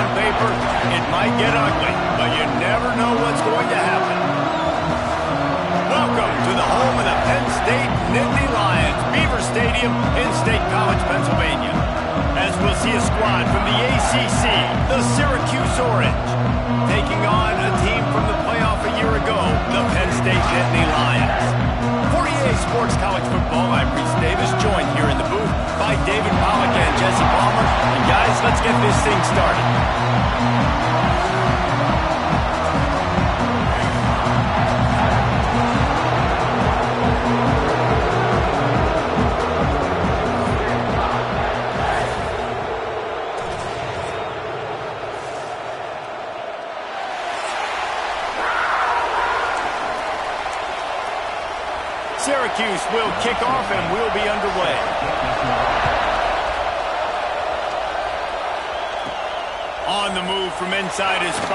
on paper, it might get ugly, but you never know what's going to happen. Welcome to the home of the Penn State Nittany Lions, Beaver Stadium in State College, Pennsylvania. As we'll see a squad from the ACC, the Syracuse Orange, taking on a team from the playoff a year ago, the Penn State Nittany Lions. For EA Sports College Football, I'm Reese Davis, joined here in the booth by David Pollack and Jesse Palmer. And guys, let's get this thing started. Syracuse will kick off and we'll be underway. On the move from inside his 5.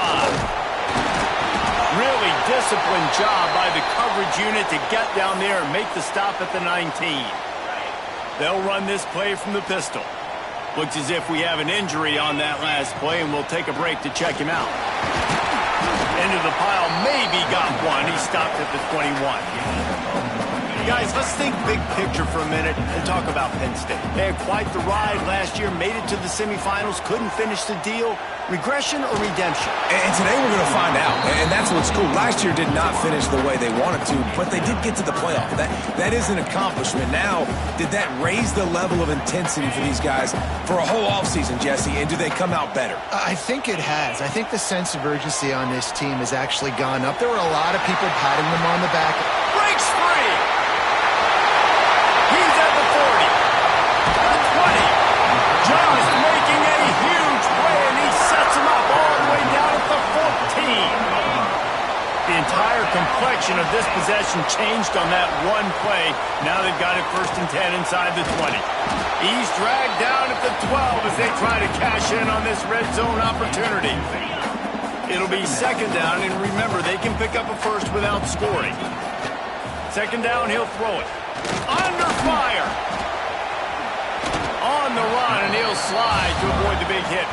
Really disciplined job by the coverage unit to get down there and make the stop at the 19. They'll run this play from the pistol. Looks as if we have an injury on that last play, and we'll take a break to check him out. Into the pile, maybe got one. He stopped at the 21. Guys, let's think big picture for a minute and talk about Penn State. They had quite the ride last year, made it to the semifinals, couldn't finish the deal. Regression or redemption? And today we're going to find out, and that's what's cool. Last year did not finish the way they wanted to, but they did get to the playoff. That is an accomplishment. Now, did that raise the level of intensity for these guys for a whole offseason, Jesse, and do they come out better? I think it has. I think the sense of urgency on this team has actually gone up. There were a lot of people patting them on the back. Breaks free! He's at the 40, the 20, just making a huge play, and he sets him up all the way down at the 14. The entire complexion of this possession changed on that one play. Now they've got it 1st and 10 inside the 20. He's dragged down at the 12 as they try to cash in on this red zone opportunity. It'll be 2nd down, and remember, they can pick up a first without scoring. 2nd down, he'll throw it. Under fire. On the run, and he'll slide to avoid the big hit.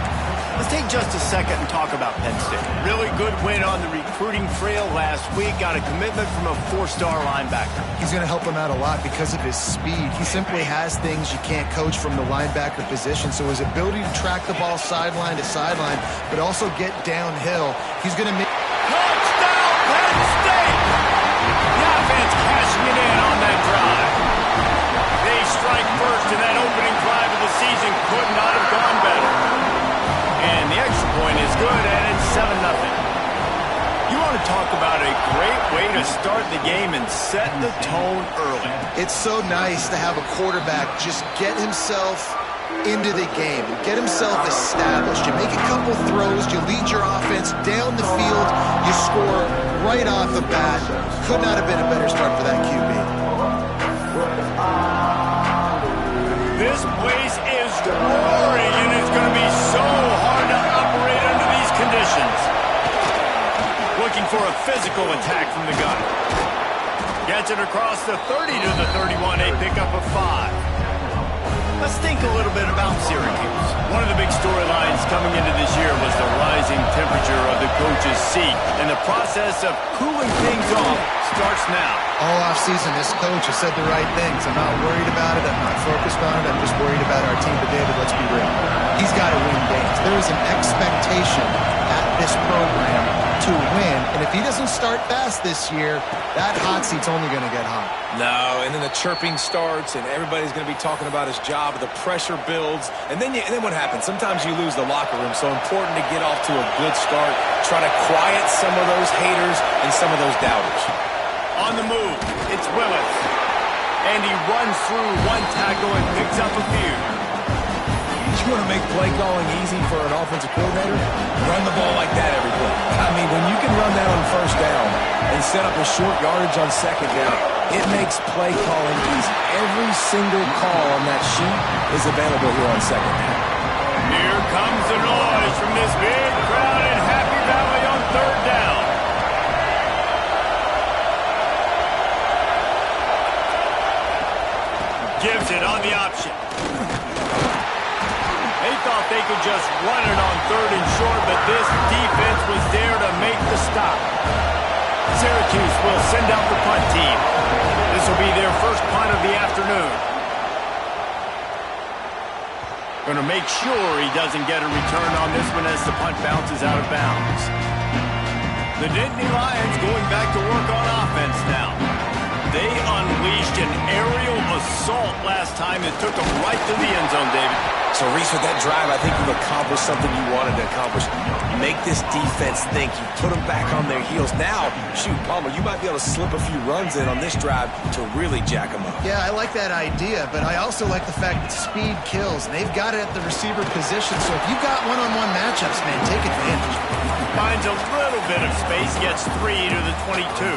Let's take just a second and talk about Penn State. Really good win on the recruiting trail last week. Got a commitment from a 4-star linebacker. He's going to help him out a lot because of his speed. He simply has things you can't coach from the linebacker position. So his ability to track the ball sideline to sideline, but also get downhill, he's going to make... Touchdown, Penn State! The offense cashing it in on that drive. They strike first in that opening drive of the season. Could not have gone better. And the extra point is good, and it's 7-0. You want to talk about a great way to start the game and set the tone early. It's so nice to have a quarterback just get himself into the game, get himself established. You make a couple throws, you lead your offense down the field, you score right off the bat. Could not have been a better start for that QB. This place is roaring, and it's going to be so hard to operate under these conditions. Looking for a physical attack from the gun. Gets it across the 30 to the 31, a pickup of 5. Let's think a little bit about Syracuse. One of the big storylines coming into this year was the rising temperature of the coach's seat, and the process of cooling things off starts now. All offseason, this coach has said the right things. I'm not worried about it. I'm not focused on it. I'm just worried about our team. But David, let's be real. He's got to win games. There is an expectation at this program to win, and if he doesn't start fast this year, that hot seat's only going to get hot. No, and then the chirping starts, and everybody's going to be talking about his job. The pressure builds, and then what happens? Sometimes you lose the locker room. So important to get off to a good start. Try to quiet some of those haters and some of those doubters. On the move, it's Willis, and he runs through one tackle and picks up a few. You want to make play calling easy for an offensive coordinator? Run the ball like that every play. I mean, when you can run that on 1st down and set up a short yardage on 2nd down, it makes play calling easy. Every single call on that sheet is available here on 2nd down. Here comes the noise from this big crowd in Happy Valley on 3rd down. Gives it on the option. They thought they could just run it on 3rd and short, but this defense was there to make the stop. Syracuse will send out the punt team. This will be their first punt of the afternoon. Going to make sure he doesn't get a return on this one as the punt bounces out of bounds. The Nittany Lions going back to work on offense now. They unleashed an aerial assault last time that took them right to the end zone, David. So, Reese, with that drive, I think you've accomplished something you wanted to accomplish. Make this defense think. You put them back on their heels. Now, shoot, Palmer, you might be able to slip a few runs in on this drive to really jack them up. Yeah, I like that idea, but I also like the fact that speed kills. And they've got it at the receiver position, so if you've got one-on-one matchups, man, take advantage. Finds a little bit of space, gets 3 to the 22.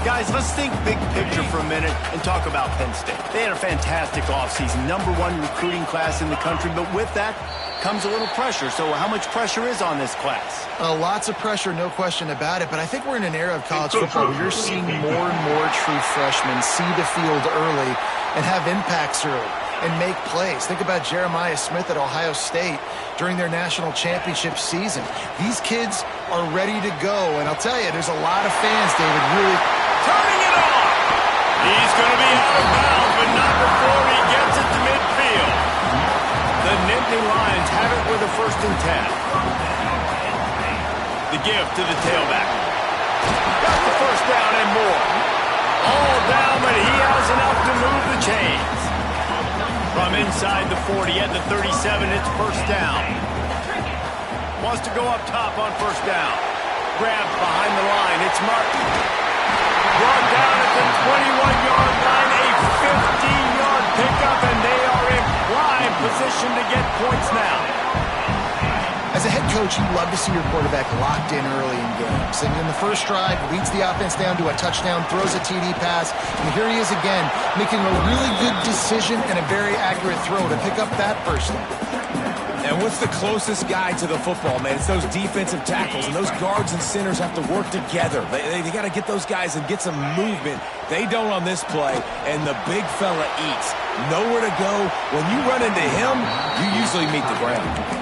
Guys, let's think big picture for a minute and talk about Penn State. They had a fantastic offseason, #1 recruiting class in the country, but with that comes a little pressure. So how much pressure is on this class? Lots of pressure, no question about it, but I think we're in an era of college football where you're seeing more and more true freshmen see the field early and have impacts early and make plays. Think about Jeremiah Smith at Ohio State during their national championship season. These kids are ready to go, and I'll tell you, there's a lot of fans, David, really turning it off. He's going to be out of bounds, but not before he gets it to midfield. The Nittany Lions have it with a 1st and 10. The give to the tailback. Got the 1st down and more. All down, but he has enough to move the chains. From inside the 40 at the 37, it's 1st down. Wants to go up top on 1st down. Grabbed behind the line. It's Martin. Brought down at the 21-yard line. A 15-yard pickup, and they are in prime position to get points now. As a head coach, you love to see your quarterback locked in early in games. And in the first drive, leads the offense down to a touchdown, throws a TD pass, and here he is again, making a really good decision and a very accurate throw to pick up that first down. And what's the closest guy to the football, man? It's those defensive tackles, and those guards and centers have to work together. They got to get those guys and get some movement. They don't on this play, and the big fella eats. Nowhere to go. When you run into him, you usually meet the ground.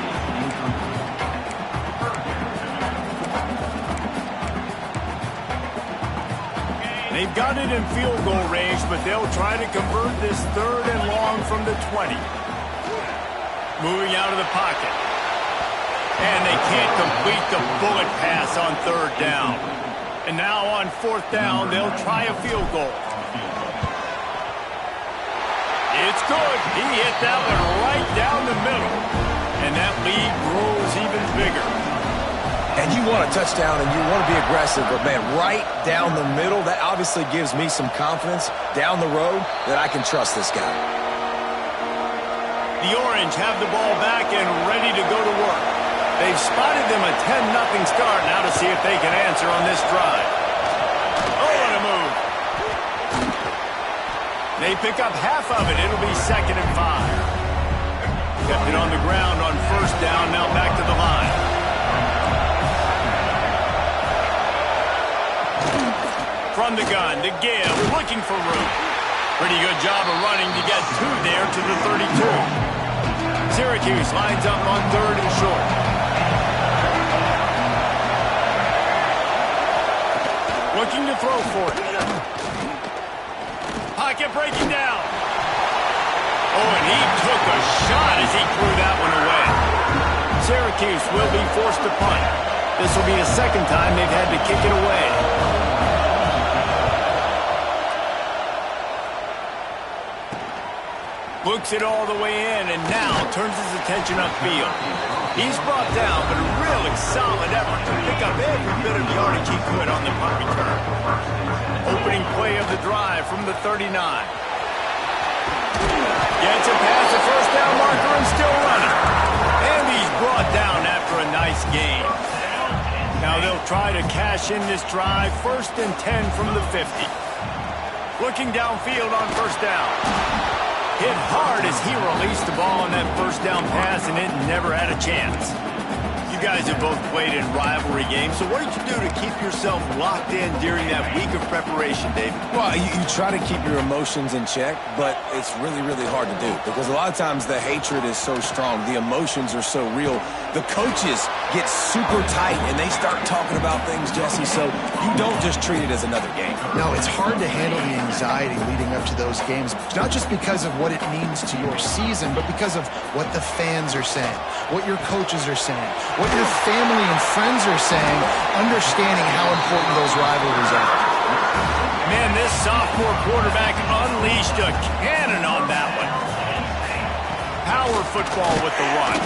They've got it in field goal range, but they'll try to convert this 3rd and long from the 20. Moving out of the pocket. And they can't complete the bullet pass on 3rd down. And now on 4th down, they'll try a field goal. It's good. He hit that one right down the middle. And that lead grows even bigger. And you want a touchdown and you want to be aggressive, but man, right down the middle, that obviously gives me some confidence down the road that I can trust this guy. The Orange have the ball back and ready to go to work. They've spotted them a 10-0 start. Now to see if they can answer on this drive. Oh, what a move. They pick up half of it. It'll be 2nd and 5. Kept it on the ground on 1st down. Now back to the line. From the gun, the give, looking for room. Pretty good job of running to get 2 there to the 32. Syracuse lines up on 3rd and short. Looking to throw for it. Pocket breaking down. Oh, and he took a shot as he threw that one away. Syracuse will be forced to punt. This will be the 2nd time they've had to kick it away. Looks it all the way in, and now turns his attention upfield. He's brought down, but a really solid effort to pick up every bit of yardage he could on the punt return. Opening play of the drive from the 39. Gets it past the 1st down marker and still running. And he's brought down after a nice gain. Now they'll try to cash in this drive. 1st and 10 from the 50. Looking downfield on 1st down. Hit hard as he released the ball on that 1st down pass, and it never had a chance. You You guys have both played in rivalry games, so what did you do to keep yourself locked in during that week of preparation, David? Well, you try to keep your emotions in check, but it's really, really hard to do because a lot of times the hatred is so strong. The emotions are so real. The coaches get super tight, and they start talking about things, Jesse, so you don't just treat it as another game. No, it's hard to handle the anxiety leading up to those games, not just because of what it means to your season, but because of what the fans are saying, what your coaches are saying, what your family and friends are saying, understanding how important those rivalries are. Man, this sophomore quarterback unleashed a cannon on that one. Power football with the run.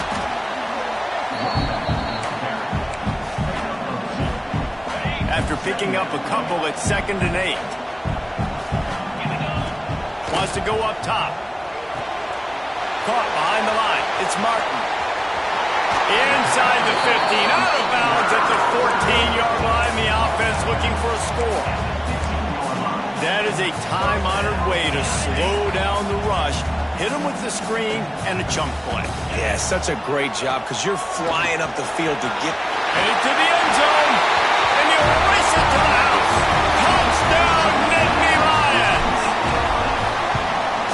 After picking up a couple at 2nd and 8. Wants to go up top. Caught behind the line. It's Martin. Inside the 15. Out of bounds at the 14-yard line. The offense looking for a score. That is a time-honored way to slow down the rush. Hit him with the screen and a chunk play. Yeah, such a great job because you're flying up the field to get... Headed to the end zone. And you race it to the house. Touchdown, Nittany Lions.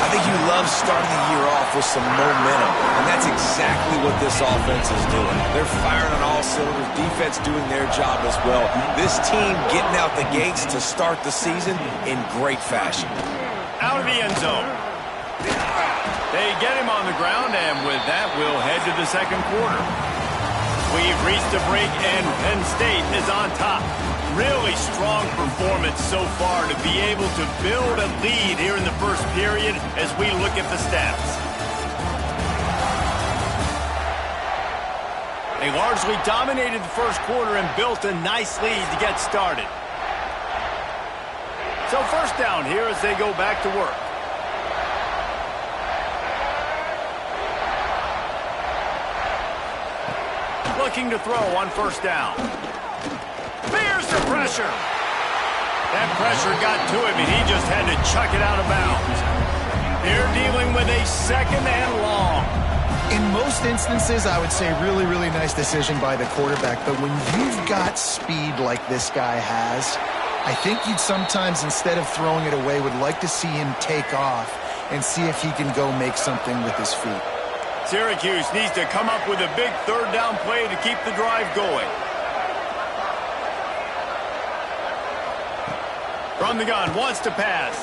I think you love starting the year off with some momentum, and that's exactly what this offense is doing. They're firing on all cylinders, defense doing their job as well. This team getting out the gates to start the season in great fashion. Out of the end zone. They get him on the ground, and with that, we'll head to the second quarter. We've reached a break, and Penn State is on top. Really strong performance so far to be able to build a lead here in the first period as we look at the stats. They largely dominated the first quarter and built a nice lead to get started. So first down here as they go back to work. Looking to throw on first down. There's the pressure. That pressure got to him, and he just had to chuck it out of bounds. They're dealing with a 2nd and long. In most instances, I would say really, really nice decision by the quarterback. But when you've got speed like this guy has, I think you'd sometimes, instead of throwing it away, would like to see him take off and see if he can go make something with his feet. Syracuse needs to come up with a big third down play to keep the drive going. From the gun, wants to pass.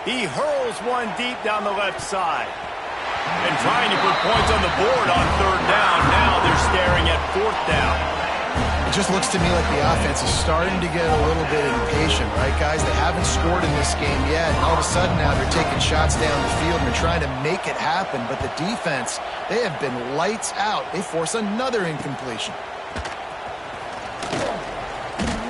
He hurls one deep down the left side. And trying to put points on the board on third down. Now they're staring at 4th down. It just looks to me like the offense is starting to get a little bit impatient, right, guys? They haven't scored in this game yet, and all of a sudden now they're taking shots down the field and they're trying to make it happen. But the defense, they have been lights out. They force another incompletion.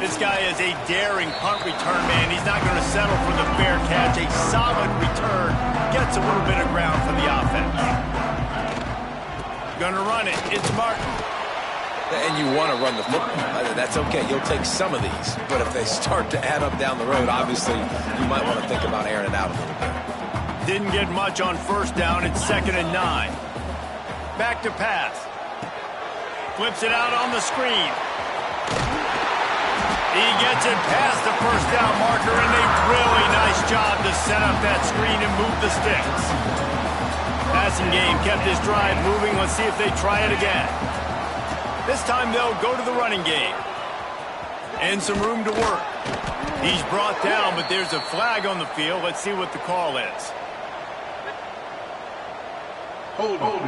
This guy is a daring punt return man. He's not going to settle for the fair catch. A solid return. Gets a little bit of ground for the offense. Going to run it. It's Martin. And you want to run the football. That's okay. You'll take some of these. But if they start to add up down the road, obviously, you might want to think about airing it out a little bit. Didn't get much on first down. It's 2nd and 9. Back to pass. Flips it out on the screen. He gets it past the first down marker, and a really nice job to set up that screen and move the sticks. Passing game kept his drive moving. Let's see if they try it again. This time they'll go to the running game. And some room to work. He's brought down, but there's a flag on the field. Let's see what the call is. Hold on.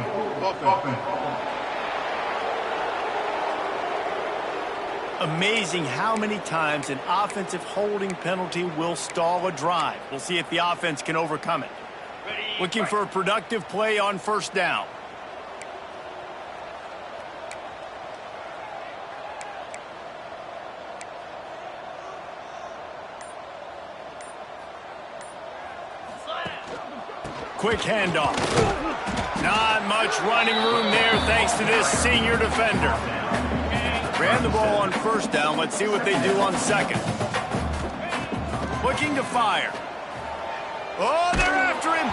Amazing how many times an offensive holding penalty will stall a drive. We'll see if the offense can overcome it. Looking for a productive play on first down. Quick handoff. Not much running room there thanks to this senior defender. Ran the ball on first down. Let's see what they do on second. Looking to fire. Oh, they're after him.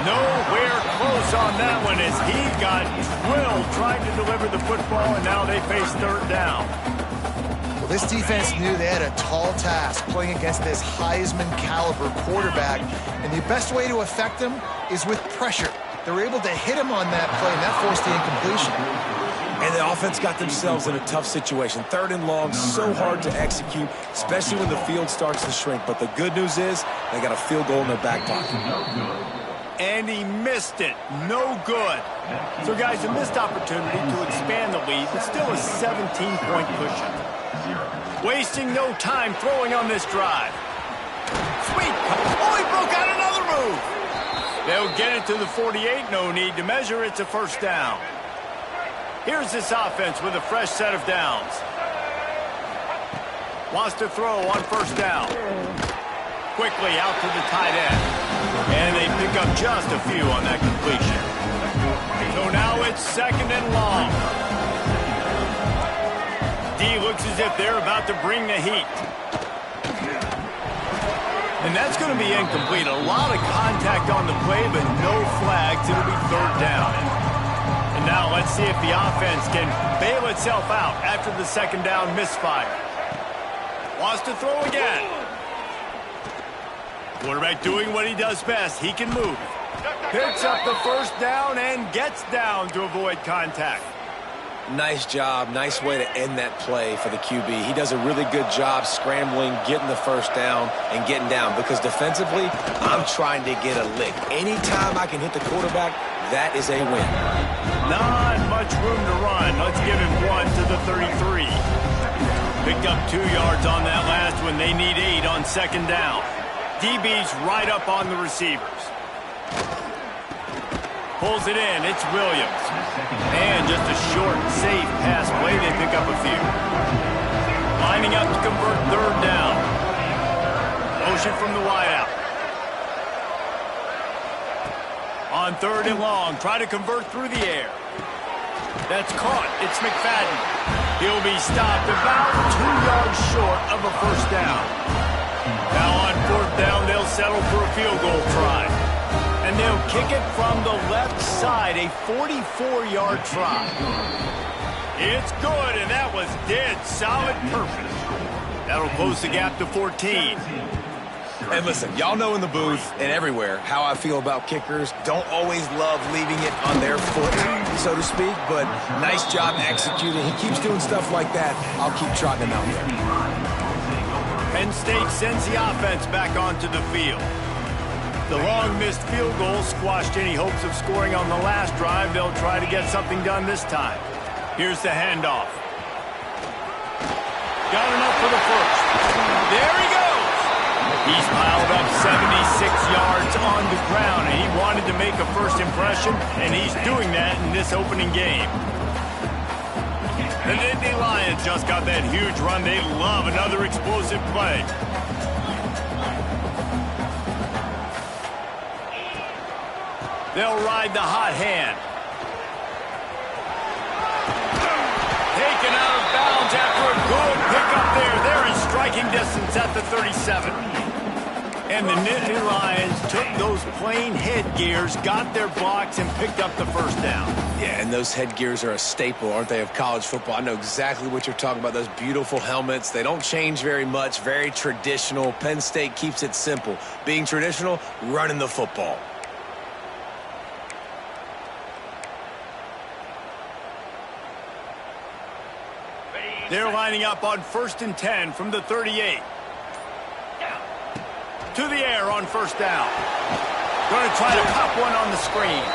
nowhere close on that one as he got drilled trying to deliver the football, and now they face third down. Well, this defense knew they had a tall task playing against this Heisman-caliber quarterback, and the best way to affect him is with pressure. They were able to hit him on that play, and that forced the incompletion. And the offense got themselves in a tough situation. Third and long, so hard to execute, especially when the field starts to shrink. But the good news is they got a field goal in their back pocket. And he missed it. No good. So, guys, a missed opportunity to expand the lead, but still a 17-point cushion. Wasting no time throwing on this drive. Sweet. Oh, he broke out another move. They'll get it to the 48. No need to measure. It's a first down. Here's this offense with a fresh set of downs. Wants to throw on first down. Quickly out to the tight end. And they pick up just a few on that completion. So now it's second and long. D looks as if they're about to bring the heat. And that's going to be incomplete. A lot of contact on the play, but no flags. It'll be third down. And now let's see if the offense can bail itself out after the second down misfire. Wants to throw again. Quarterback doing what he does best. He can move. Picks up the first down and gets down to avoid contact. Nice job. Nice way to end that play for the QB. He does a really good job scrambling, getting the first down, and getting down. Because defensively, I'm trying to get a lick. Anytime I can hit the quarterback, that is a win. Not much room to run. Let's give him 1 to the 33. Picked up 2 yards on that last one. They need 8 on second down. DB's right up on the receivers. Pulls it in. It's Williams. And just a short, safe pass play. They pick up a few. Lining up to convert third down. Motion from the wideout. On third and long. Try to convert through the air. That's caught. It's McFadden. He'll be stopped about 2 yards short of a first down. Now on fourth down, they'll settle for a field goal try. And they'll kick it from the left side, a 44-yard try. It's good, and that was dead solid perfect. That'll close the gap to 14. And listen, y'all know in the booth and everywhere how I feel about kickers. Don't always love leaving it on their foot, so to speak, but nice job executing. He keeps doing stuff like that. I'll keep trotting him out there. Penn State sends the offense back onto the field. The long missed field goal squashed any hopes of scoring on the last drive. They'll try to get something done this time. Here's the handoff. Got enough for the first. There he goes. He's piled up 76 yards on the ground, and he wanted to make a first impression, and he's doing that in this opening game. The Nittany Lions just got that huge run. They love another explosive play. They'll ride the hot hand. Taken out of bounds after a good pickup there. They're in striking distance at the 37. And the Nittany Lions took those plain headgears, got their blocks, and picked up the first down. Yeah, and those headgears are a staple, aren't they, of college football? I know exactly what you're talking about, those beautiful helmets. They don't change very much, very traditional. Penn State keeps it simple. Being traditional, running the football. They're lining up on 1st and 10 from the 38. To the air on first down. Going to try to pop one on the screen.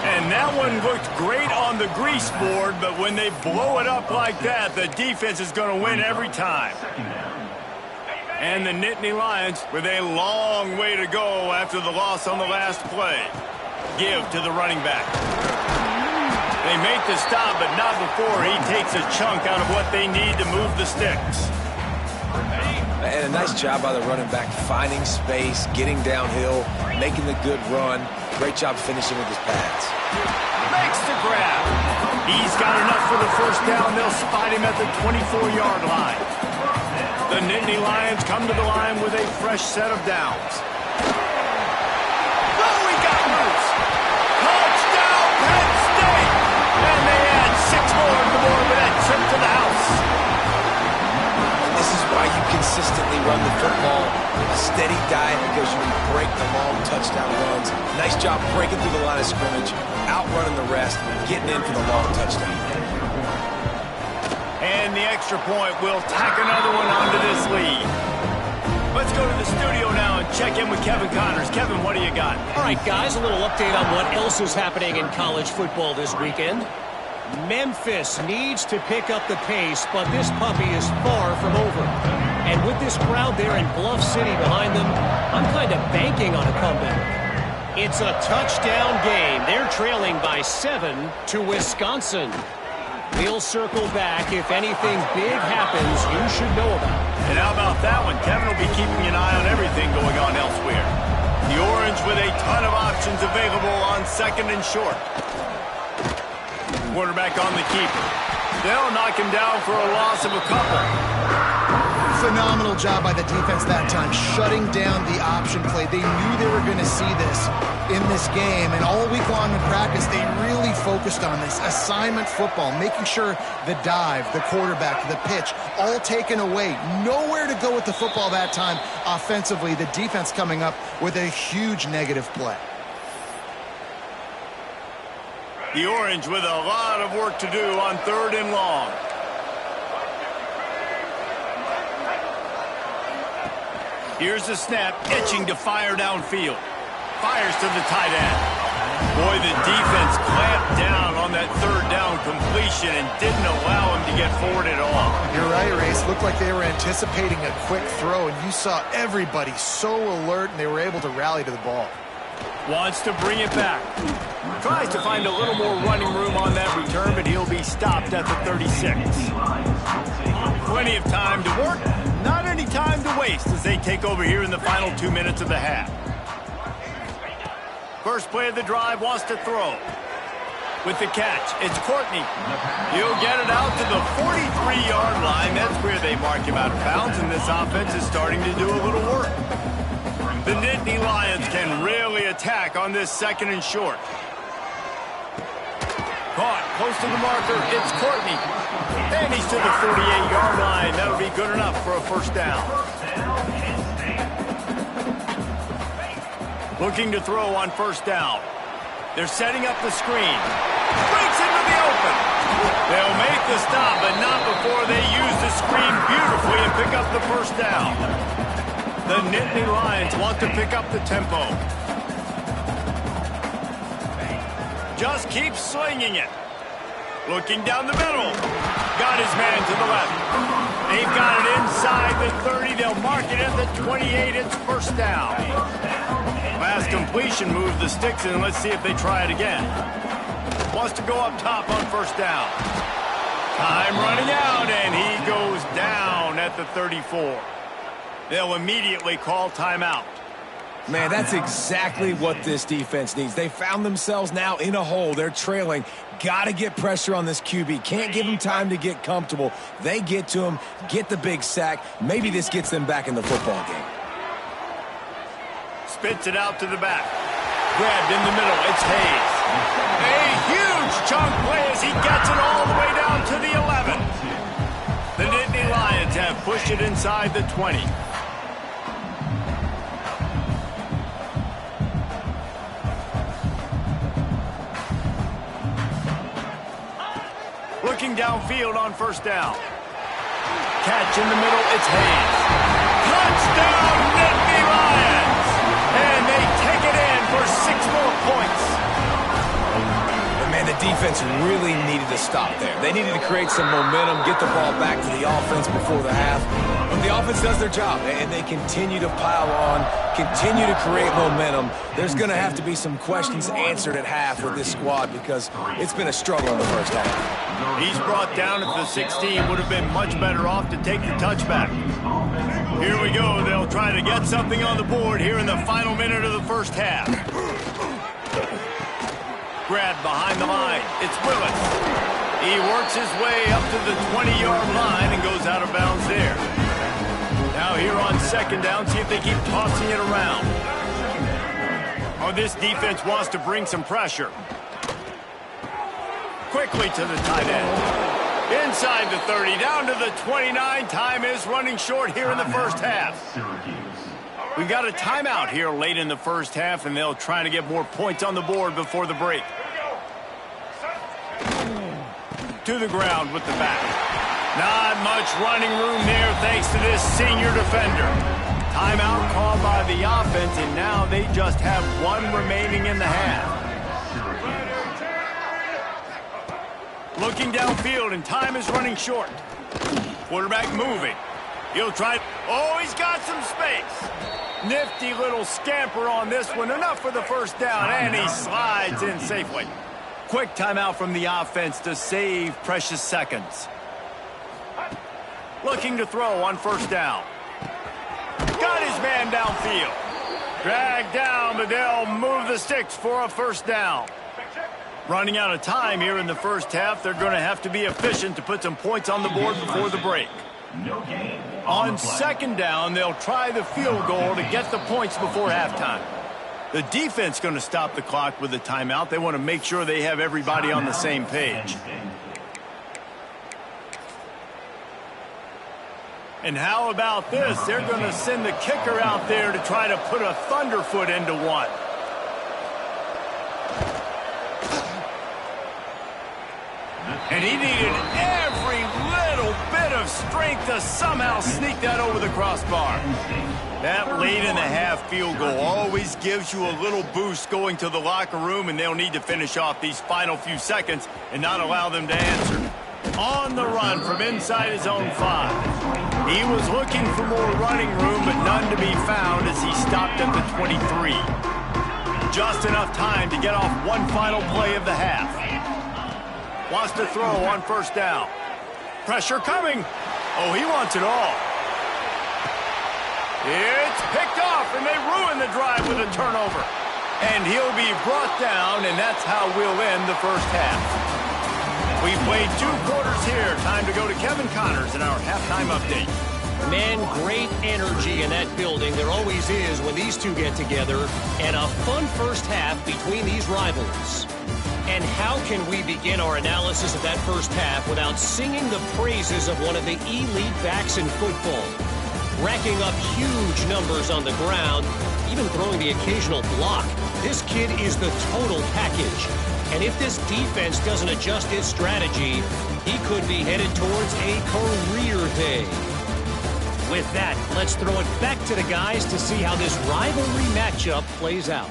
And that one looked great on the grease board, but when they blow it up like that, the defense is going to win every time. And the Nittany Lions with a long way to go after the loss on the last play. Give to the running back. They make the stop, but not before he takes a chunk out of what they need to move the sticks. And a nice job by the running back, finding space, getting downhill, making the good run. Great job finishing with his pads. Makes the grab. He's got enough for the first down. They'll spot him at the 24-yard line. The Nittany Lions come to the line with a fresh set of downs. Oh, he got loose. consistently run the football, a steady diet because you can break the long touchdown runs. Nice job breaking through the line of scrimmage, outrunning the rest, getting in for the long touchdown. And the extra point will tack another one onto this lead. Let's go to the studio now and check in with Kevin Connors. Kevin, what do you got? All right, guys, a little update on what else is happening in college football this weekend. Memphis needs to pick up the pace, but this puppy is far from over. And with this crowd there in Bluff City behind them, I'm kind of banking on a comeback. It's a touchdown game. They're trailing by 7 to Wisconsin. We'll circle back. If anything big happens, you should know about it. And how about that one? Kevin will be keeping an eye on everything going on elsewhere. The Orange with a ton of options available on second and short. Quarterback on the keeper. They'll knock him down for a loss of a couple. Phenomenal job by the defense that time, shutting down the option play. They knew they were going to see this in this game, and all week long in practice, they really focused on this assignment football, making sure the dive, the quarterback, the pitch, all taken away. Nowhere to go with the football that time offensively. The defense coming up with a huge negative play. The Orange with a lot of work to do on 3rd and long. Here's the snap, itching to fire downfield. Fires to the tight end. Boy, the defense clamped down on that 3rd down completion and didn't allow him to get forward at all. You're right, Race. Looked like they were anticipating a quick throw, and you saw everybody so alert, and they were able to rally to the ball. Wants to bring it back. Tries to find a little more running room on that return, but he'll be stopped at the 36. Plenty of time to work. Not any time to waste as they take over here in the final 2 minutes of the half. First play of the drive, wants to throw. With the catch, it's Courtney. He'll get it out to the 43-yard line. That's where they mark him out of bounds, and this offense is starting to do a little work. The Nittany Lions can really attack on this 2nd and short. Caught close to the marker. It's Courtney. And he's to the 48-yard line. That'll be good enough for a first down. Looking to throw on first down. They're setting up the screen. Breaks into the open. They'll make the stop, but not before they use the screen beautifully and pick up the first down. The Nittany Lions want to pick up the tempo. Just keeps slinging it. Looking down the middle. Got his man to the left. They've got it inside the 30. They'll mark it at the 28. It's first down. Last completion moved the sticks in. Let's see if they try it again. Wants to go up top on first down. Time running out, and he goes down at the 34. They'll immediately call timeout. Man, that's exactly what this defense needs. They found themselves now in a hole. They're trailing. Got to get pressure on this QB. Can't give him time to get comfortable. They get to him, get the big sack. Maybe this gets them back in the football game. Spits it out to the back. Grabbed in the middle. It's Hayes. A huge chunk play as he gets it all the way down to the 11. The Nittany Lions have pushed it inside the 20. Looking downfield on first down. Catch in the middle, it's Hayes. Touchdown, Nittany Lions! And they take it in for 6 more points. But man, the defense really needed to stop there. They needed to create some momentum, get the ball back to the offense before the half. But the offense does their job, and they continue to pile on, continue to create momentum. There's going to have to be some questions answered at half with this squad because it's been a struggle in the first half. He's brought down at the 16. Would have been much better off to take the touchback. Here we go. They'll try to get something on the board here in the final minute of the first half. Grabbed behind the line. It's Willis. He works his way up to the 20-yard line and goes out of bounds there. Now here on second down, see if they keep tossing it around. Oh, this defense wants to bring some pressure. Quickly to the tight end. Inside the 30, down to the 29. Time is running short here in the first half. We've got a timeout here late in the first half, and they'll try to get more points on the board before the break. To the ground with the back. Not much running room there thanks to this senior defender. Timeout called by the offense, and now they just have one remaining in the half. Looking downfield, and time is running short. Quarterback moving. He'll try. Oh, he's got some space. Nifty little scamper on this one. Enough for the first down, and he slides in safely. Quick timeout from the offense to save precious seconds. Looking to throw on first down. Got his man downfield. Dragged down, but they'll move the sticks for a first down. Running out of time here in the first half. They're going to have to be efficient to put some points on the board before the break. On second down, they'll try the field goal to get the points before halftime. The defense going to stop the clock with a timeout. They want to make sure they have everybody on the same page. And how about this? They're going to send the kicker out there to try to put a thunderfoot into one. And he needed every little bit of strength to somehow sneak that over the crossbar. That late in the half field goal always gives you a little boost going to the locker room, and they'll need to finish off these final few seconds and not allow them to answer. On the run from inside his own 5. He was looking for more running room, but none to be found as he stopped at the 23. Just enough time to get off one final play of the half. Wants to throw on first down. Pressure coming. Oh, he wants it all. It's picked off, and they ruin the drive with a turnover. And he'll be brought down, and that's how we'll end the first half. We've played 2 quarters here. Time to go to Kevin Connors in our halftime update. Man, great energy in that building. There always is when these two get together. And a fun first half between these rivals. And how can we begin our analysis of that first half without singing the praises of one of the elite backs in football? Racking up huge numbers on the ground, even throwing the occasional block. This kid is the total package. And if this defense doesn't adjust its strategy, he could be headed towards a career day. With that, let's throw it back to the guys to see how this rivalry matchup plays out.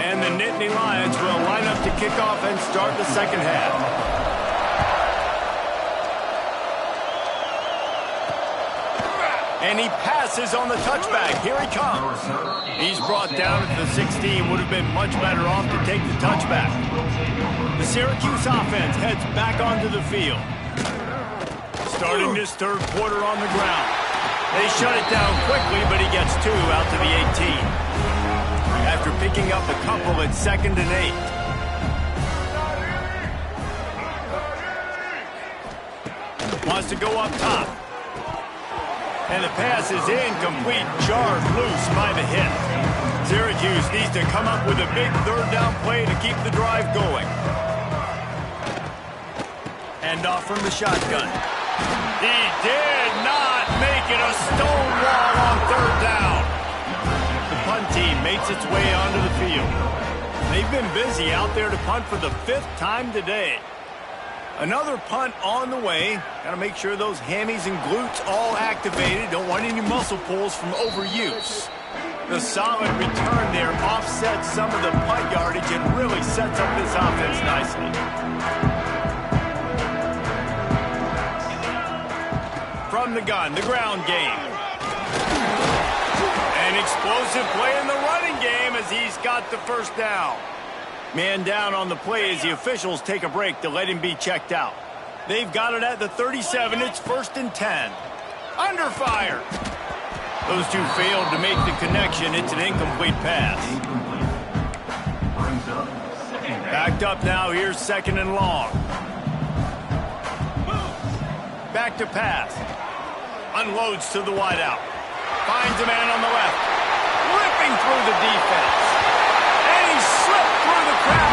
And the Nittany Lions will line up to kick off and start the second half. And he passes on the touchback. Here he comes. He's brought down at the 16. Would have been much better off to take the touchback. The Syracuse offense heads back onto the field. Starting this third quarter on the ground. They shut it down quickly, but he gets 2 out to the 18. After picking up a couple at 2nd and 8. Wants to go up top. And the pass is incomplete, jarred loose by the hit. Syracuse needs to come up with a big third down play to keep the drive going. And off from the shotgun. He did not make it a stone wall on third down. The punt team makes its way onto the field. They've been busy out there to punt for the 5th time today. Another punt on the way. Got to make sure those hammies and glutes all activated. Don't want any muscle pulls from overuse. The solid return there offsets some of the punt yardage and really sets up this offense nicely. From the gun, the ground game. An explosive play in the running game as he's got the first down. Man down on the play as the officials take a break to let him be checked out. They've got it at the 37. It's 1st and 10. Under fire. Those two failed to make the connection. It's an incomplete pass. Backed up now. Here's 2nd and long. Back to pass. Unloads to the wideout. Finds a man on the left. Ripping through the defense. And he slipped through the crowd.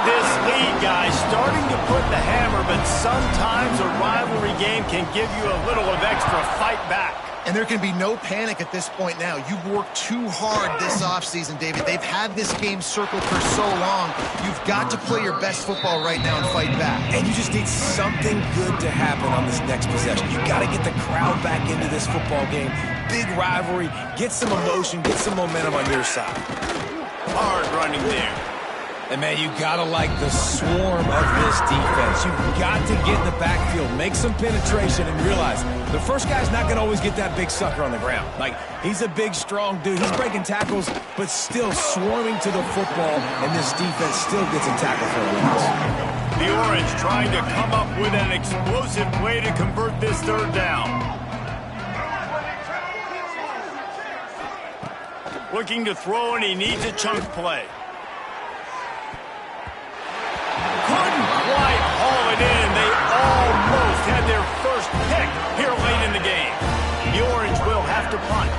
this lead, guys. Starting to put the hammer, but sometimes a rivalry game can give you a little of extra fight back. And there can be no panic at this point now. You've worked too hard this offseason, David. They've had this game circled for so long. You've got to play your best football right now and fight back. And you just need something good to happen on this next possession. You got to get the crowd back into this football game. Big rivalry. Get some emotion. Get some momentum on your side. Hard running there. And, man, you got to like the swarm of this defense. You've got to get in the backfield, make some penetration, and realize the first guy's not going to always get that big sucker on the ground. Like, he's a big, strong dude. He's breaking tackles, but still swarming to the football, and this defense still gets a tackle for a loss. The Orange trying to come up with an explosive way to convert this third down. Looking to throw, and he needs a chunk play. Couldn't quite haul it in. They almost had their first pick here late in the game. The Orange will have to punt.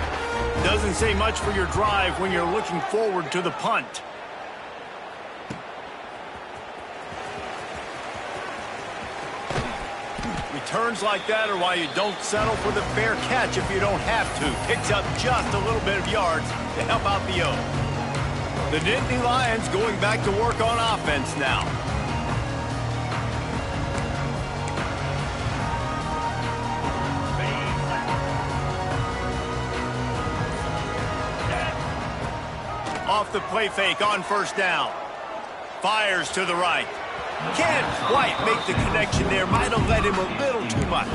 Doesn't say much for your drive when you're looking forward to the punt. Returns like that are why you don't settle for the fair catch if you don't have to. Picks up just a little bit of yards to help out the O. The Nittany Lions going back to work on offense now. Off the play fake on first down. Fires to the right. Can't quite make the connection there. Might have led him a little too much.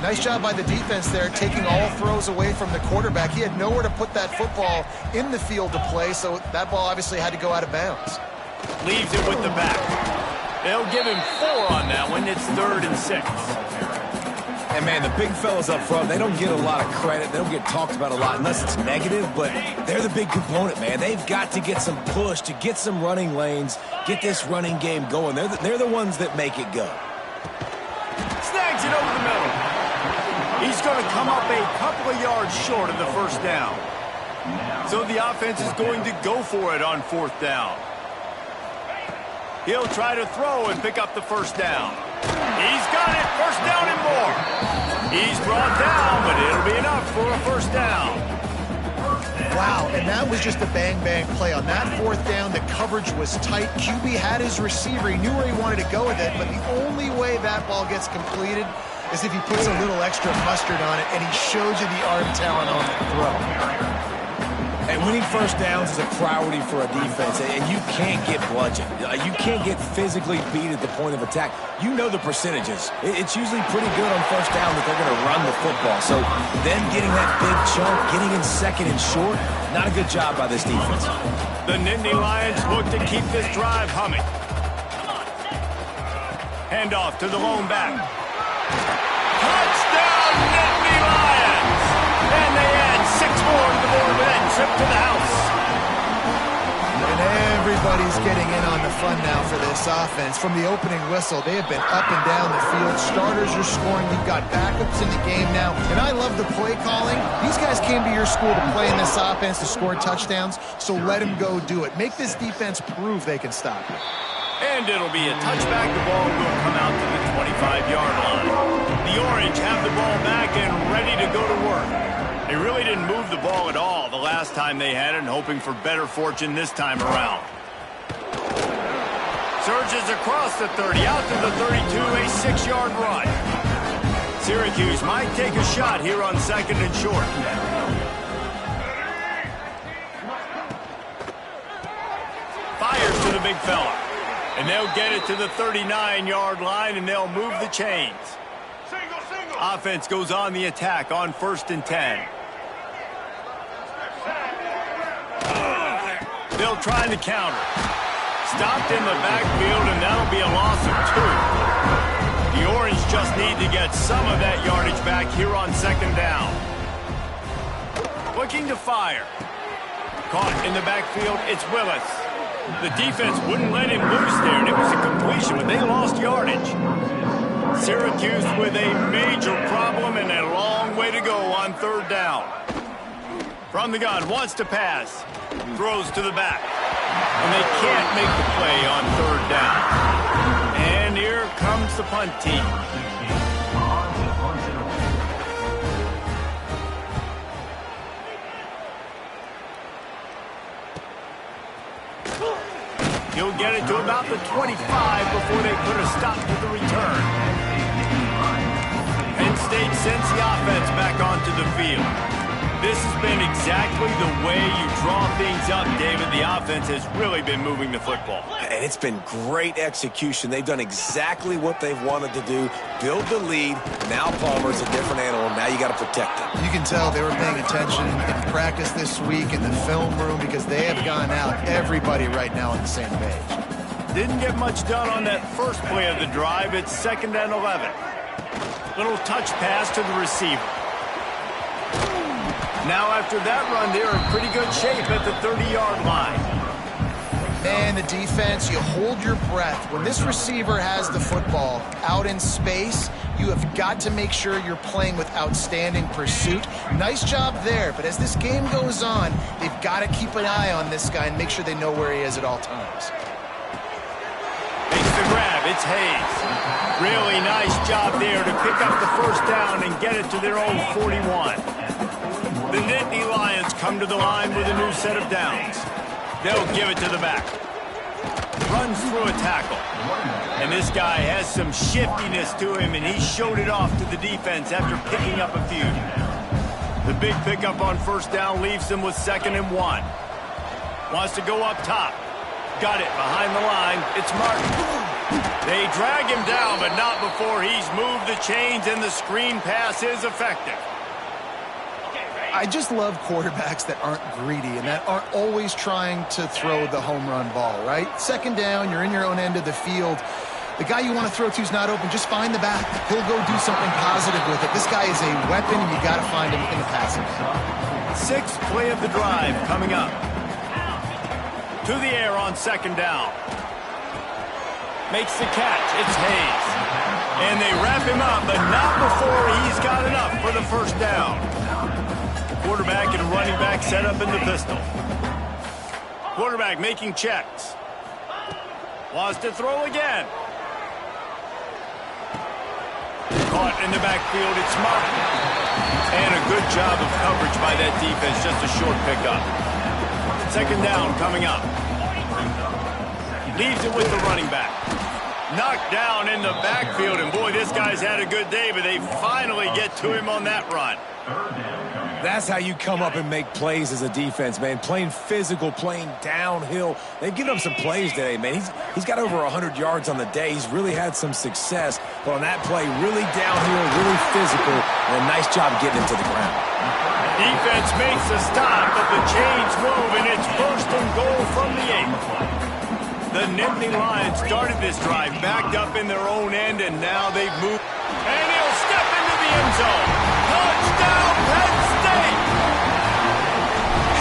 Nice job by the defense there, taking all throws away from the quarterback. He had nowhere to put that football in the field to play, so that ball obviously had to go out of bounds. Leaves it with the back. They'll give him 4 on that one. It's 3rd and 6. And, man, the big fellas up front, they don't get a lot of credit. They don't get talked about a lot unless it's negative, but they're the big component, man. They've got to get some push, to get some running lanes, get this running game going. They're the ones that make it go. Snags it over the middle. He's going to come up a couple of yards short of the first down. So the offense is going to go for it on 4th down. He'll try to throw and pick up the first down. He's got it. First down and more. He's brought down, but it'll be enough for a first down. Wow, and that was just a bang-bang play. On that 4th down, the coverage was tight. QB had his receiver. He knew where he wanted to go with it, but the only way that ball gets completed is if he puts a little extra mustard on it, and he shows you the arm talent on the throw. And winning first downs is a priority for a defense, and you can't get bludgeoned. You can't get physically beat at the point of attack. You know the percentages. It's usually pretty good on first down that they're going to run the football. So then getting that big chunk, getting in second and short, not a good job by this defense. The Nittany Lions look to keep this drive humming. Handoff to the lone back. Touchdown, Nittany Lions! And they add 6 more to the board with that trip to the house. And everybody's getting in on the fun now for this offense. From the opening whistle, they have been up and down the field. Starters are scoring. You've got backups in the game now. And I love the play calling. These guys came to your school to play in this offense to score touchdowns, so let them go do it. Make this defense prove they can stop you. And it'll be a touchback. The ball will come out to the 25-yard line. The Orange have the ball back and ready to go to work. They really didn't move the ball at all the last time they had it, and hoping for better fortune this time around. Surges across the 30, out to the 32, a 6-yard run. Syracuse might take a shot here on 2nd and short. Fires to the big fella. And they'll get it to the 39-yard line, and they'll move the chains. Offense goes on the attack on 1st and 10. They'll try to counter. Stopped in the backfield, and that'll be a loss of 2. The Orange just need to get some of that yardage back here on 2nd down. Looking to fire. Caught in the backfield, it's Willis. The defense wouldn't let him loose there, and it was a completion, but they lost yardage. Syracuse with a major problem and a long way to go on 3rd down. From the gun, wants to pass. Throws to the back. and they can't make the play on third down. And here comes the punt team. He'll get it to about the 25 before they put a stop to the return. Penn State sends the offense back onto the field. This has been exactly the way you draw things up, David. The offense has really been moving the football. And it's been great execution. They've done exactly what they've wanted to do. Build the lead. Now Palmer's a different animal. Now you got to protect him. You can tell they were paying attention in practice this week in the film room because they have gone out, everybody right now on the same page. Didn't get much done on that first play of the drive. It's 2nd and 11. Little touch pass to the receiver. Now after that run, they're in pretty good shape at the 30-yard line. Man, the defense, you hold your breath. When this receiver has the football out in space, you have got to make sure you're playing with outstanding pursuit. Nice job there, but as this game goes on, they've got to keep an eye on this guy and make sure they know where he is at all times. Makes the grab. It's Hayes. Really nice job there to pick up the first down and get it to their own 41. The Nittany Lions come to the line with a new set of downs. They'll give it to the back. Runs through a tackle. And this guy has some shiftiness to him, and he showed it off to the defense after picking up a few. The big pickup on first down leaves them with 2nd and 1. Wants to go up top. Got it behind the line. It's Martin. They drag him down, but not before he's moved the chains, and the screen pass is effective. I just love quarterbacks that aren't greedy and that aren't always trying to throw the home run ball, right? 2nd down, you're in your own end of the field. The guy you want to throw to is not open. Just find the back. He'll go do something positive with it. This guy is a weapon, and you got to find him in the passing game. 6th play of the drive coming up. To the air on 2nd down. Makes the catch. It's Hayes. And they wrap him up, but not before he's got enough for the first down. Quarterback and running back set up in the pistol. Quarterback making checks. Wants to throw again. Caught in the backfield. It's Martin. And a good job of coverage by that defense. Just a short pickup. 2nd down coming up. Leaves it with the running back. Knocked down in the backfield. And boy, this guy's had a good day, but they finally get to him on that run. That's how you come up and make plays as a defense, man. Playing physical, playing downhill. They've given up some plays today, man. He's got over 100 yards on the day. He's really had some success. But on that play, really downhill, really physical, and a nice job getting him to the ground. Defense makes a stop, but the chains move, and it's 1st and goal from the 8th. The Nittany Lions started this drive backed up in their own end, and now they've moved. And he'll step into the end zone. Touchdown, Penn State!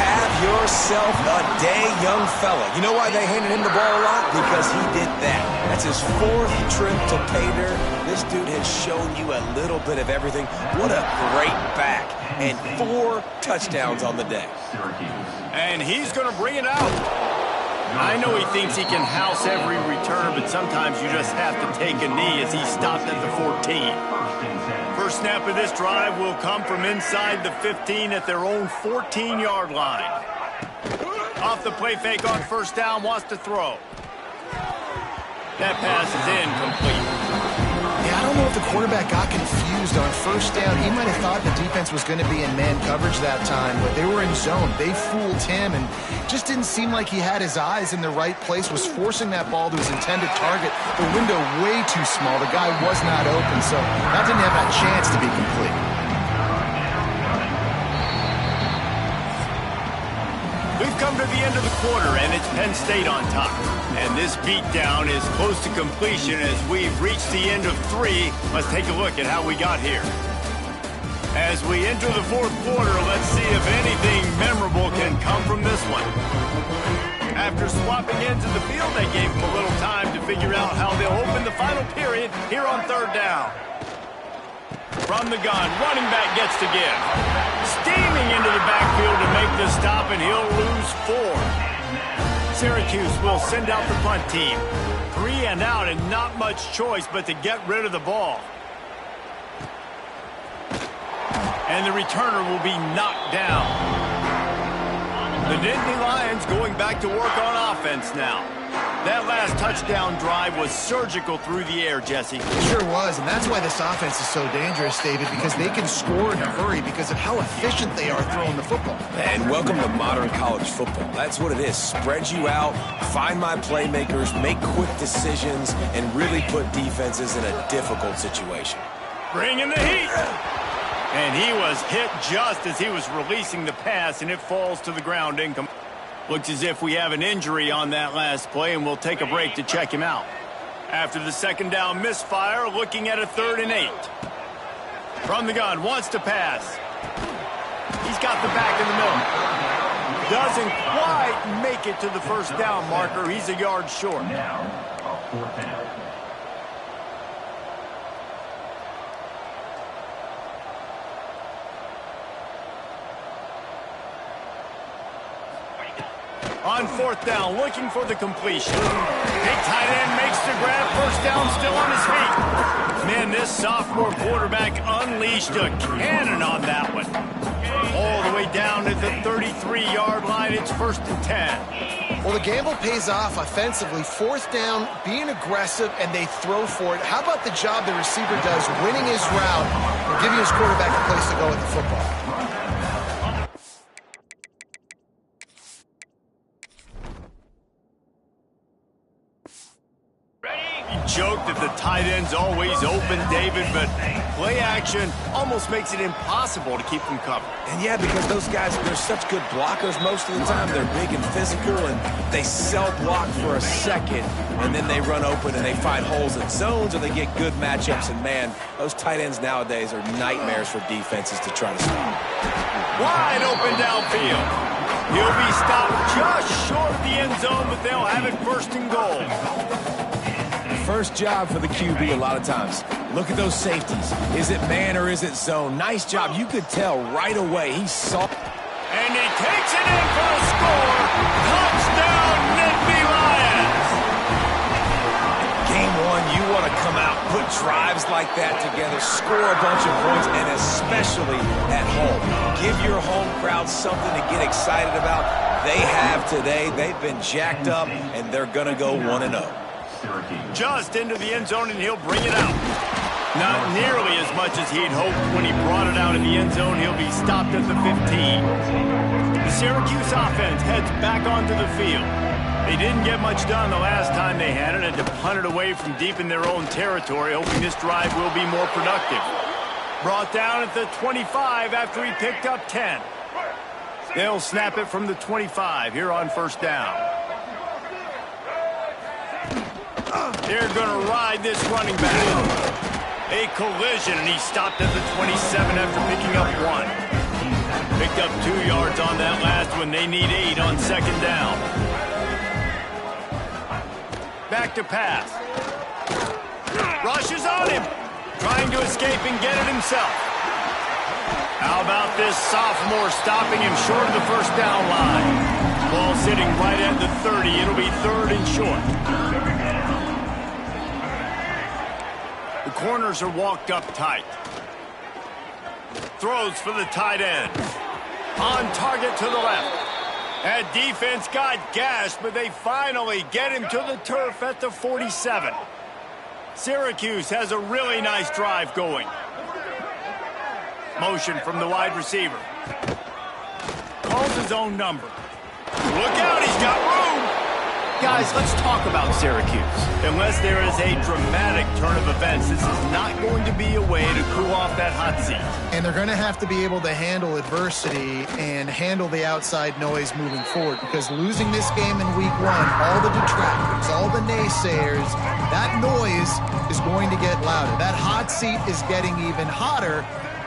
Have yourself a day, young fella. You know why they handed him the ball a lot? Because he did that. That's his 4th trip to pay dirt. This dude has shown you a little bit of everything. What a great back. And 4 touchdowns on the day. And he's going to bring it out. I know he thinks he can house every return, but sometimes you just have to take a knee as he stopped at the 14. First snap of this drive will come from inside the 15 at their own 14-yard line. Off the play fake on first down, wants to throw. That pass is incomplete. Yeah, I don't know if the quarterback got confused on first down. He might have thought the defense was going to be in man coverage that time, but they were in zone. They fooled him, and just didn't seem like he had his eyes in the right place, was forcing that ball to his intended target. The window way too small. The guy was not open, so that didn't have that chance to be complete. We've come to the end of the quarter, and it's Penn State on top. And this beatdown is close to completion as we've reached the end of 3. Let's take a look at how we got here. As we enter the 4th quarter, let's see if anything memorable can come from this one. After swapping ends of the field, they gave them a little time to figure out how they'll open the final period here on 3rd down. From the gun, running back gets to give. Steaming into the backfield to make the stop, and he'll lose 4. Syracuse will send out the punt team. 3 and out and not much choice but to get rid of the ball. And the returner will be knocked down. The Nittany Lions going back to work on offense now. That last touchdown drive was surgical through the air, Jesse. It sure was, and that's why this offense is so dangerous, David, because they can score in a hurry because of how efficient they are throwing the football. And welcome to modern college football. That's what it is. Spread you out, find my playmakers, make quick decisions, and really put defenses in a difficult situation. Bring in the heat. And he was hit just as he was releasing the pass, and it falls to the ground incomplete. Looks as if we have an injury on that last play, and we'll take a break to check him out. After the second down misfire, looking at a 3rd and 8. From the gun, wants to pass. He's got the back in the middle. Doesn't quite make it to the first down marker. He's a yard short. Now, a 4th down. On 4th down, looking for the completion. Big tight end makes the grab. First down, still on his feet. Man, this sophomore quarterback unleashed a cannon on that one. All the way down to the 33-yard line. It's 1st and 10. Well, the gamble pays off offensively. 4th down, being aggressive, and they throw for it. How about the job the receiver does, winning his route and giving his quarterback a place to go with the football? Joke that the tight end's always open, David, but play action almost makes it impossible to keep them covered. And yeah, because those guys, they're such good blockers most of the time. They're big and physical, and they sell block for a second, and then they run open and they find holes in zones, or they get good matchups. And man, those tight ends nowadays are nightmares for defenses to try to stop. Wide open downfield. He'll be stopped just short of the end zone, but they'll have it 1st and goal. First job for the QB a lot of times. Look at those safeties. Is it man or is it zone? Nice job. You could tell right away. He saw. And he takes it in for a score. Touchdown, Nittany Lions. Game 1, you want to come out, put drives like that together, score a bunch of points, and especially at home. Give your home crowd something to get excited about. They have today. They've been jacked up, and they're going to go 1-0. Just into the end zone, and he'll bring it out. Not nearly as much as he'd hoped when he brought it out in the end zone. He'll be stopped at the 15. The Syracuse offense heads back onto the field. They didn't get much done the last time they had it, and to punt it away from deep in their own territory, hoping this drive will be more productive. Brought down at the 25 after he picked up 10. They'll snap it from the 25 here on 1st down. They're going to ride this running back. A collision, and he stopped at the 27 after picking up 1. Picked up 2 yards on that last one. They need 8 on 2nd down. Back to pass. Rushes on him. Trying to escape and get it himself. How about this sophomore stopping him short of the 1st down line? Ball sitting right at the 30. It'll be 3rd and short. The corners are walked up tight. Throws for the tight end. On target to the left. That defense got gashed, but they finally get him to the turf at the 47. Syracuse has a really nice drive going. Motion from the wide receiver. Calls his own number. Look out, he's got room. Guys, let's talk about Syracuse. Unless there is a dramatic turn of events, this is not going to be a way to cool off that hot seat. And they're going to have to be able to handle adversity and handle the outside noise moving forward, because losing this game in week 1, all the detractors, all the naysayers, that noise is going to get louder. That hot seat is getting even hotter,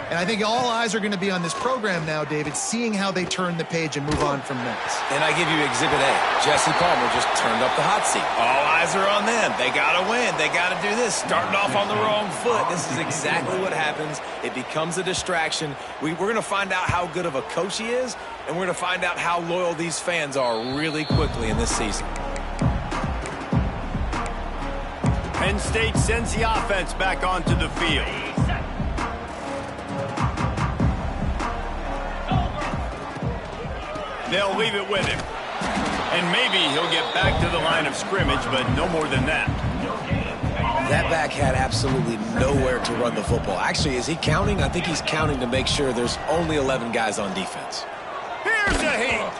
And I think all eyes are going to be on this program now, David, seeing how they turn the page and move on from this. And I give you Exhibit A. Jesse Palmer just turned up the hot seat. All eyes are on them. They got to win. They got to do this. Starting off on the wrong foot. This is exactly what happens. It becomes a distraction. We're going to find out how good of a coach he is, and we're going to find out how loyal these fans are really quickly in this season. Penn State sends the offense back onto the field. They'll leave it with him. And maybe he'll get back to the line of scrimmage, but no more than that. That back had absolutely nowhere to run the football. Actually, is he counting? I think he's counting to make sure there's only 11 guys on defense. Here's a heat.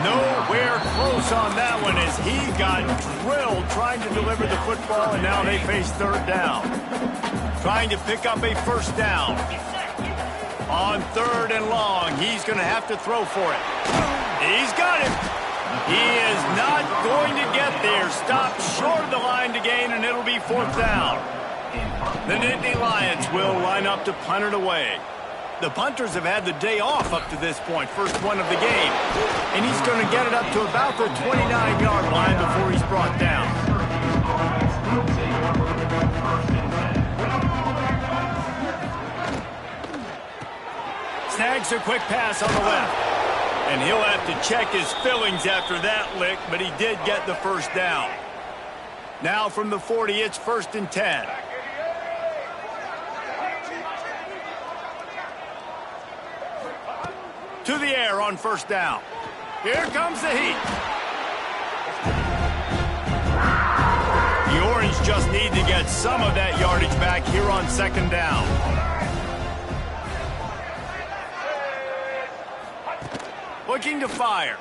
Nowhere close on that one as he got drilled trying to deliver the football, and now they face third down. Trying to pick up a first down. On third and long, he's going to have to throw for it. He's got it. He is not going to get there. Stopped short of the line to gain, and it'll be fourth down. The Nittany Lions will line up to punt it away. The punters have had the day off up to this point, first one of the game. And he's going to get it up to about the 29-yard line before he's brought down. Snags a quick pass on the left. And he'll have to check his fillings after that lick, but he did get the first down. Now from the 40, it's 1st and 10. To the air on first down. Here comes the heat. The Orange just need to get some of that yardage back here on second down. Looking to fire.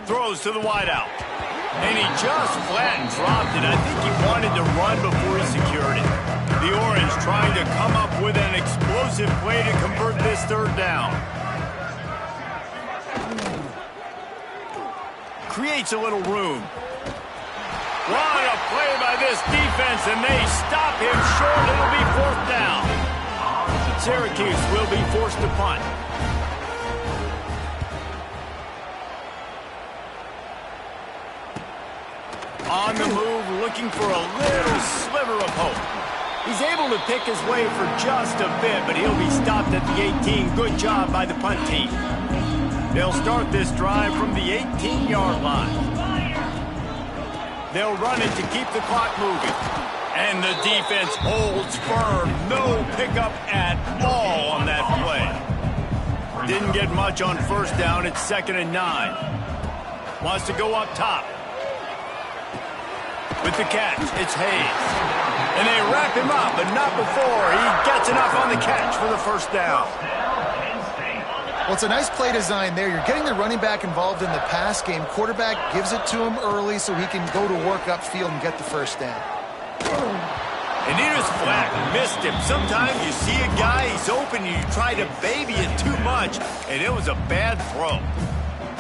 Throws to the wideout. And he just flat dropped it. I think he wanted to run before he secured it. The Orange trying to come up with an explosive play to convert this third down. Creates a little room. What a play by this defense, and they stop him short. It'll be fourth down. Syracuse will be forced to punt. On the move, looking for a little sliver of hope. He's able to pick his way for just a bit, but he'll be stopped at the 18. Good job by the punt team. They'll start this drive from the 18-yard line. They'll run it to keep the clock moving. And the defense holds firm. No pickup at all on that play. Didn't get much on first down. It's 2nd and 9. Wants to go up top. With the catch, it's Hayes. And they wrap him up, but not before he gets enough on the catch for the first down. Well, it's a nice play design there. You're getting the running back involved in the pass game. Quarterback gives it to him early so he can go to work upfield and get the first down. And he just flat missed him. Sometimes you see a guy, he's open, and you try to baby it too much, and it was a bad throw.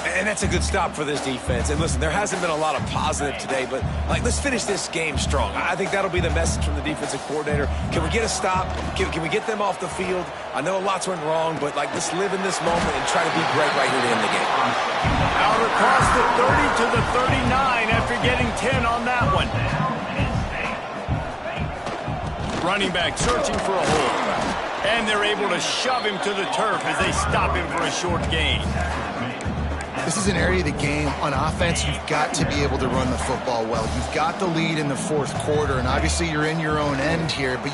And that's a good stop for this defense. And listen, there hasn't been a lot of positive today, but let's finish this game strong. I think that'll be the message from the defensive coordinator. Can we get a stop? Can we get them off the field? I know lots went wrong, but let's live in this moment and try to be great right here to end the game. Out across the 30 to the 39 after getting 10 on that one. Running back searching for a hole. And they're able to shove him to the turf as they stop him for a short gain. This is an area of the game on offense you've got to be able to run the football well. You've got the lead in the fourth quarter, and obviously you're in your own end here, but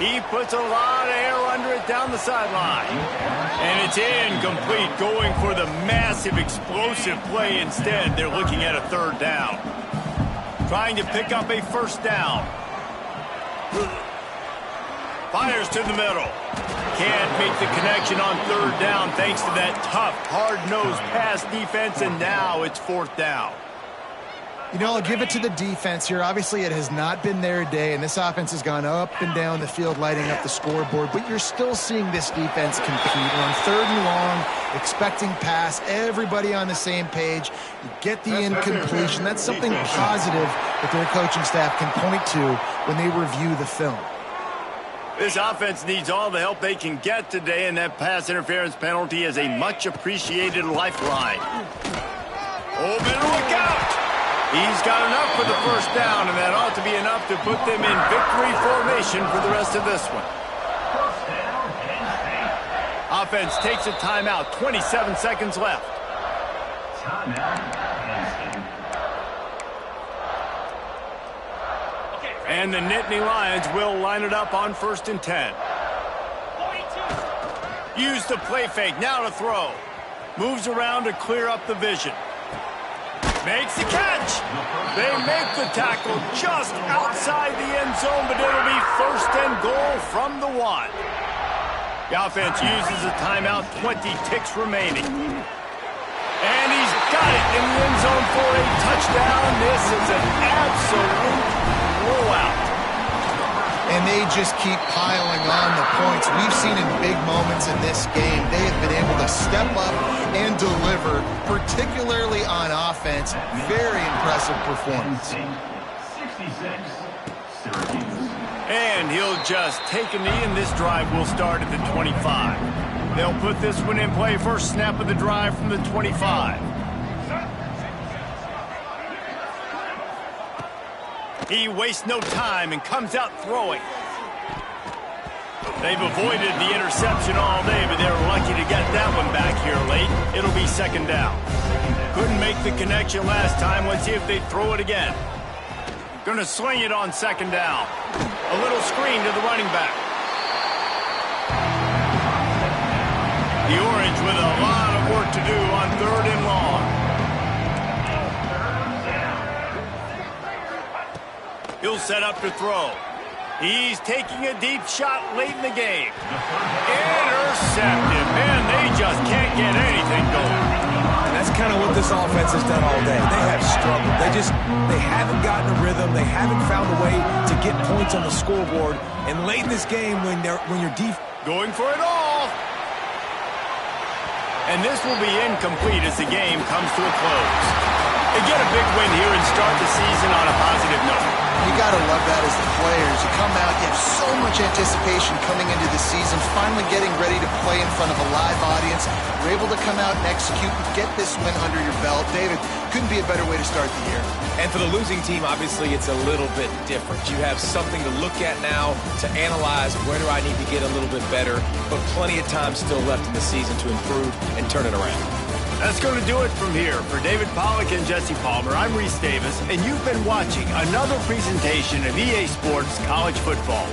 He puts a lot of air under it down the sideline. And it's incomplete, going for the massive explosive play instead. They're looking at a third down. Trying to pick up a first down. Fires to the middle. Can't make the connection on third down thanks to that tough, hard-nosed pass defense, and now it's fourth down. You know, I'll give it to the defense here. Obviously, it has not been their day, and this offense has gone up and down the field lighting up the scoreboard, but you're still seeing this defense compete. We're on third and long, expecting pass, everybody on the same page. You get the incompletion. That's something positive that their coaching staff can point to when they review the film. This offense needs all the help they can get today, and that pass interference penalty is a much-appreciated lifeline. Oh, better look out! He's got enough for the first down, and that ought to be enough to put them in victory formation for the rest of this one. Offense takes a timeout, 27 seconds left. And the Nittany Lions will line it up on 1st and 10. Use the play fake, now to throw. Moves around to clear up the vision. Makes the catch. They make the tackle just outside the end zone, but it'll be 1st and goal from the 1. The offense uses a timeout, 20 ticks remaining. And he's got it in the end zone for a touchdown. This is an absolute blowout. And they just keep piling on the points. We've seen in big moments in this game, they have been able to step up and deliver, particularly on offense. Very impressive performance. 66, Syracuse. And he'll just take a knee, and this drive will start at the 25. They'll put this one in play, first snap of the drive from the 25. He wastes no time and comes out throwing. They've avoided the interception all day, but they're lucky to get that one back here late. It'll be 2nd down. Couldn't make the connection last time. Let's see if they throw it again. Gonna sling it on 2nd down. A little screen to the running back. The Orange with a lot of work to do on 3rd and long. He'll set up to throw. He's taking a deep shot late in the game. Intercepted. Man, they just can't get anything going. And that's kind of what this offense has done all day. They have struggled. They haven't gotten a rhythm. They haven't found a way to get points on the scoreboard. And late in this game, when you're deep, going for it all. And this will be incomplete as the game comes to a close. They get a big win here and start the season on a positive note. You got to love that as the players. You come out, you have so much anticipation coming into the season, finally getting ready to play in front of a live audience. You're able to come out and execute and get this win under your belt. David, couldn't be a better way to start the year. and for the losing team, obviously it's a little bit different. You have something to look at now to analyze where do I need to get a little bit better, but plenty of time still left in the season to improve and turn it around. That's going to do it from here. For David Pollack and Jesse Palmer, I'm Reese Davis, and you've been watching another presentation of EA Sports College Football.